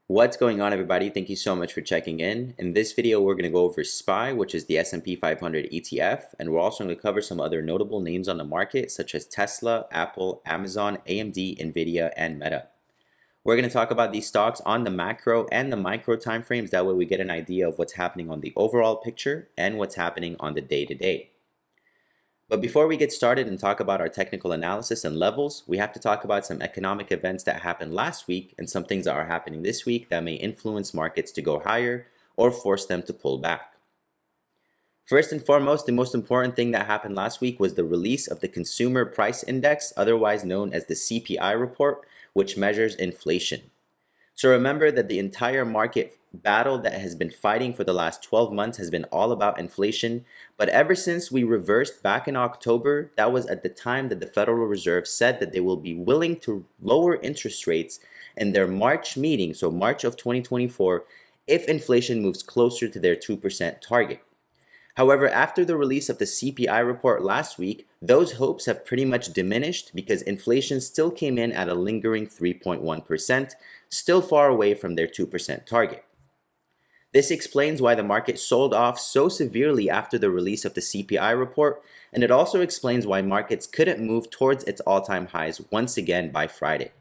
What's going on, everybody? Thank you so much for checking in. In this video, we're going to go over SPY, which is the S&P 500 ETF, and we're also going to cover some other notable names on the market, such as Tesla, Apple, Amazon, AMD, Nvidia, and Meta. We're going to talk about these stocks on the macro and the micro timeframes. That way we get an idea of what's happening on the overall picture and what's happening on the day-to-day. But before we get started and talk about our technical analysis and levels, we have to talk about some economic events that happened last week and some things that are happening this week that may influence markets to go higher or force them to pull back. First and foremost, the most important thing that happened last week was the release of the Consumer Price Index, otherwise known as the CPI report, which measures inflation. So remember that the entire market battle that has been fighting for the last 12 months has been all about inflation. But ever since we reversed back in October, that was at the time that the Federal Reserve said that they will be willing to lower interest rates in their March meeting, so March of 2024, if inflation moves closer to their 2% target. However, after the release of the CPI report last week, those hopes have pretty much diminished because inflation still came in at a lingering 3.1%, still far away from their 2% target. This explains why the market sold off so severely after the release of the CPI report, and it also explains why markets couldn't move towards its all-time highs once again by Friday.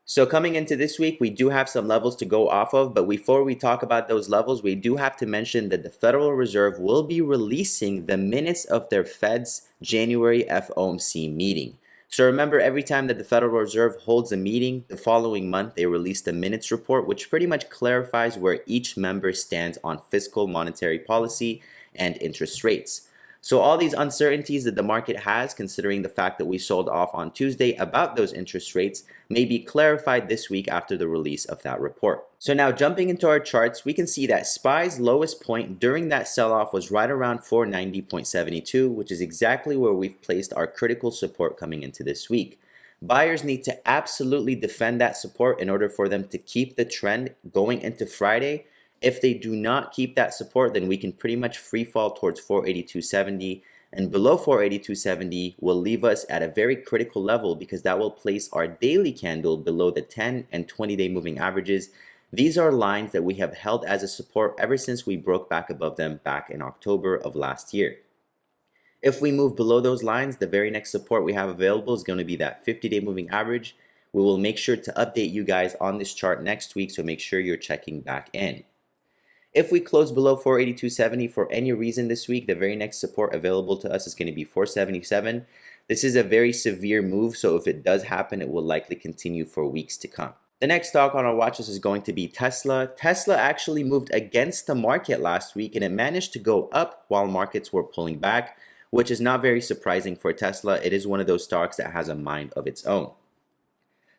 So coming into this week, we do have some levels to go off of, but before we talk about those levels, we do have to mention that the Federal Reserve will be releasing the minutes of their Fed's January FOMC meeting. So remember, every time that the Federal Reserve holds a meeting, the following month they release the minutes report, which pretty much clarifies where each member stands on fiscal monetary policy and interest rates. So all these uncertainties that the market has, considering the fact that we sold off on Tuesday about those interest rates, may be clarified this week after the release of that report. So now jumping into our charts, we can see that SPY's lowest point during that sell-off was right around 490.72, which is exactly where we've placed our critical support coming into this week. Buyers need to absolutely defend that support in order for them to keep the trend going into Friday. If they do not keep that support, then we can pretty much free fall towards 482.70, and below 482.70 will leave us at a very critical level because that will place our daily candle below the 10 and 20-day moving averages. These are lines that we have held as a support ever since we broke back above them back in October of last year. If we move below those lines, the very next support we have available is going to be that 50-day moving average. We will make sure to update you guys on this chart next week, so make sure you're checking back in. If we close below 482.70 for any reason this week, the very next support available to us is going to be 477. This is a very severe move, so if it does happen, it will likely continue for weeks to come. The next stock on our watch list is going to be Tesla. Tesla actually moved against the market last week, and it managed to go up while markets were pulling back, which is not very surprising for Tesla. It is one of those stocks that has a mind of its own.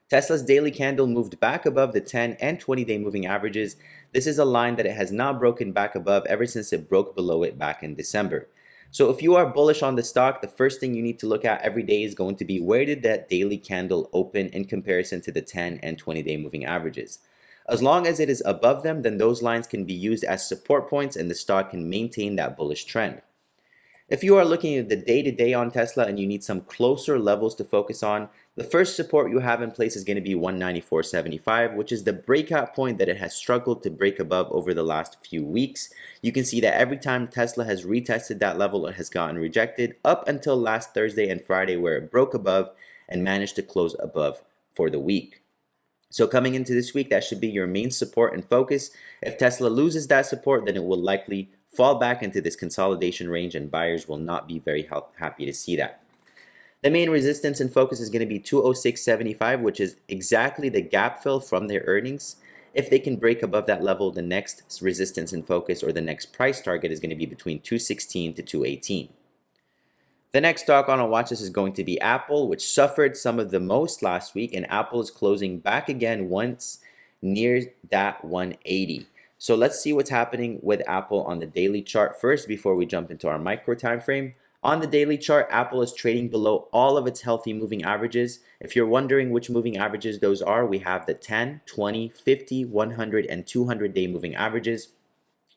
Tesla's daily candle moved back above the 10 and 20-day moving averages. This is a line that it has not broken back above ever since it broke below it back in December. So if you are bullish on the stock, the first thing you need to look at every day is going to be where did that daily candle open in comparison to the 10 and 20-day moving averages. As long as it is above them, then those lines can be used as support points and the stock can maintain that bullish trend. If you are looking at the day-to-day on Tesla and you need some closer levels to focus on, the first support you have in place is going to be 194.75, which is the breakout point that it has struggled to break above over the last few weeks. You can see that every time Tesla has retested that level, it has gotten rejected up until last Thursday and Friday, where it broke above and managed to close above for the week. So coming into this week, that should be your main support and focus. If Tesla loses that support, then it will likely fall back into this consolidation range, and buyers will not be very happy to see that. The main resistance and focus is going to be 206.75, which is exactly the gap fill from their earnings. If they can break above that level, the next resistance and focus, or the next price target, is going to be between 216 to 218. The next stock on our watch list is going to be Apple, which suffered some of the most last week, and Apple is closing back again once near that 180. So let's see what's happening with Apple on the daily chart first before we jump into our micro time frame. On the daily chart, Apple is trading below all of its healthy moving averages. If you're wondering which moving averages those are, we have the 10, 20, 50, 100, and 200-day moving averages.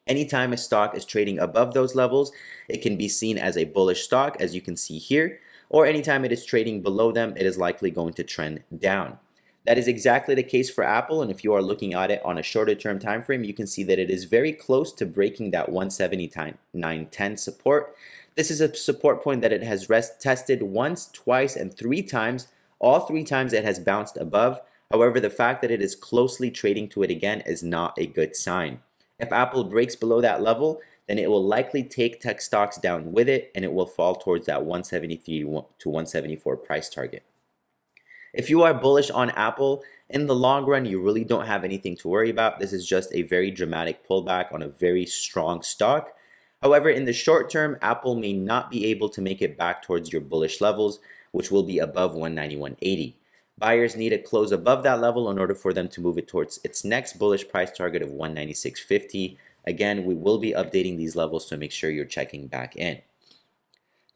Anytime a stock is trading above those levels, it can be seen as a bullish stock, as you can see here, or anytime it is trading below them, it is likely going to trend down. That is exactly the case for Apple, and if you are looking at it on a shorter term time frame, you can see that it is very close to breaking that 179.10 support. This is a support point that it has tested once, twice, and three times. All three times it has bounced above. However, the fact that it is closely trading to it again is not a good sign. If Apple breaks below that level, then it will likely take tech stocks down with it, and it will fall towards that 173 to 174 price target. If you are bullish on Apple, in the long run, you really don't have anything to worry about. This is just a very dramatic pullback on a very strong stock. However, in the short term, Apple may not be able to make it back towards your bullish levels, which will be above 191.80. Buyers need to close above that level in order for them to move it towards its next bullish price target of 196.50. Again, we will be updating these levels, so make sure you're checking back in.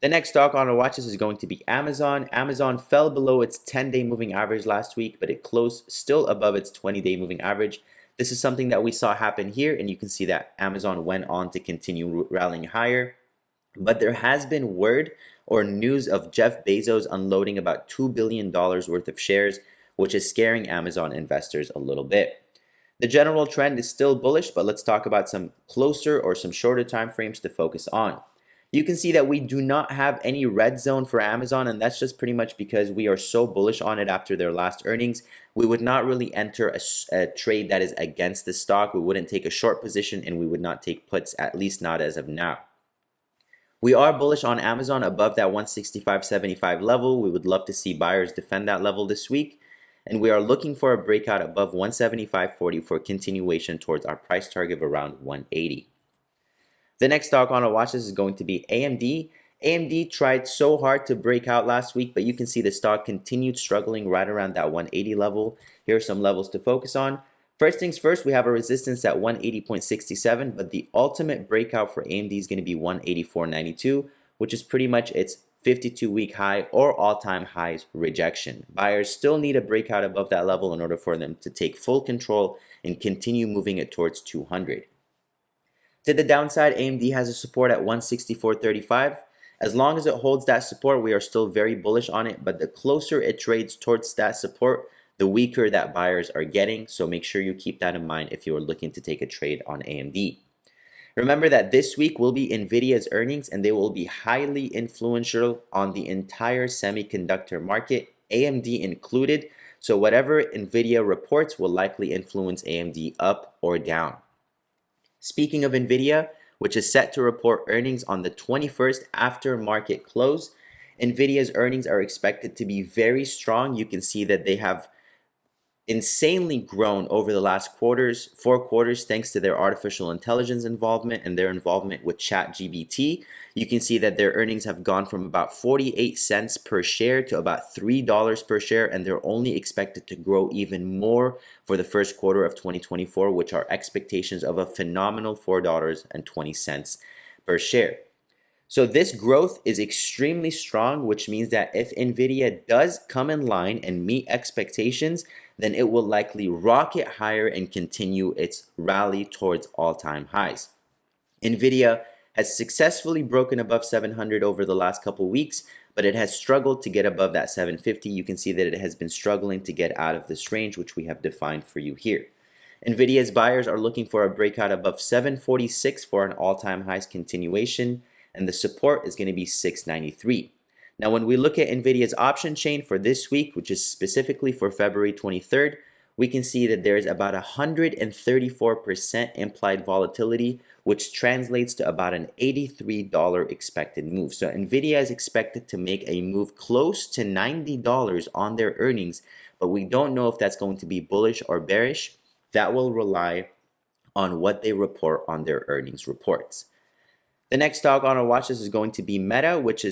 The next stock on our watch list is going to be Amazon. Amazon fell below its 10-day moving average last week, but it closed still above its 20-day moving average. This is something that we saw happen here, and you can see that Amazon went on to continue rallying higher. But there has been word or news of Jeff Bezos unloading about $2 billion worth of shares, which is scaring Amazon investors a little bit. The general trend is still bullish, but let's talk about some closer or some shorter time frames to focus on. You can see that we do not have any red zone for Amazon, and that's just pretty much because we are so bullish on it after their last earnings. We would not really enter a trade that is against the stock. We wouldn't take a short position, and we would not take puts, at least not as of now. We are bullish on Amazon above that 165.75 level. We would love to see buyers defend that level this week, and we are looking for a breakout above 175.40 for continuation towards our price target of around 180. The next stock on our watch list is going to be AMD. AMD tried so hard to break out last week, but you can see the stock continued struggling right around that 180 level. Here are some levels to focus on. First things first, we have a resistance at 180.67, but the ultimate breakout for AMD is going to be 184.92, which is pretty much its 52-week high or all-time highs rejection. Buyers still need a breakout above that level in order for them to take full control and continue moving it towards 200. To the downside, AMD has a support at 164.35. As long as it holds that support, we are still very bullish on it, but the closer it trades towards that support, the weaker that buyers are getting, so make sure you keep that in mind if you are looking to take a trade on AMD. Remember that this week will be Nvidia's earnings, and they will be highly influential on the entire semiconductor market, AMD included, so whatever Nvidia reports will likely influence AMD up or down. Speaking of Nvidia, which is set to report earnings on the 21st after market close, Nvidia's earnings are expected to be very strong. You can see that they have insanely grown over the last 4 quarters thanks to their artificial intelligence involvement and their involvement with ChatGPT. You can see that their earnings have gone from about 48 cents per share to about $3 per share, and they're only expected to grow even more for the first quarter of 2024, which are expectations of a phenomenal $4.20 per share. So this growth is extremely strong, which means that if Nvidia does come in line and meet expectations, then it will likely rocket higher and continue its rally towards all-time highs. Nvidia has successfully broken above 700 over the last couple weeks, but it has struggled to get above that 750. You can see that it has been struggling to get out of this range, which we have defined for you here. Nvidia's buyers are looking for a breakout above 746 for an all-time highs continuation, and the support is going to be 693. Now, when we look at Nvidia's option chain for this week, which is specifically for February 23rd, we can see that there is about 134% implied volatility, which translates to about an $83 expected move. So Nvidia is expected to make a move close to $90 on their earnings, but we don't know if that's going to be bullish or bearish. That will rely on what they report on their earnings reports. The next stock on our watch list is going to be Meta, which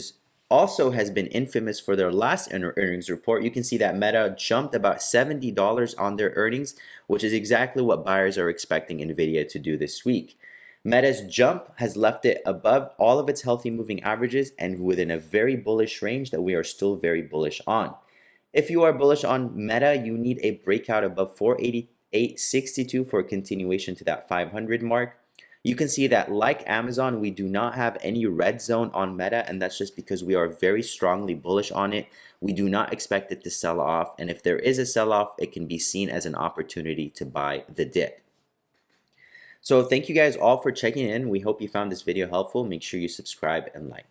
also has been infamous for their last earnings report. You can see that Meta jumped about $70 on their earnings, which is exactly what buyers are expecting Nvidia to do this week. Meta's jump has left it above all of its healthy moving averages and within a very bullish range that we are still very bullish on. If you are bullish on Meta, you need a breakout above 488.62 for a continuation to that 500 mark. You can see that like Amazon, we do not have any red zone on Meta, and that's just because we are very strongly bullish on it. We do not expect it to sell off, and if there is a sell-off, it can be seen as an opportunity to buy the dip. So thank you guys all for checking in. We hope you found this video helpful. Make sure you subscribe and like.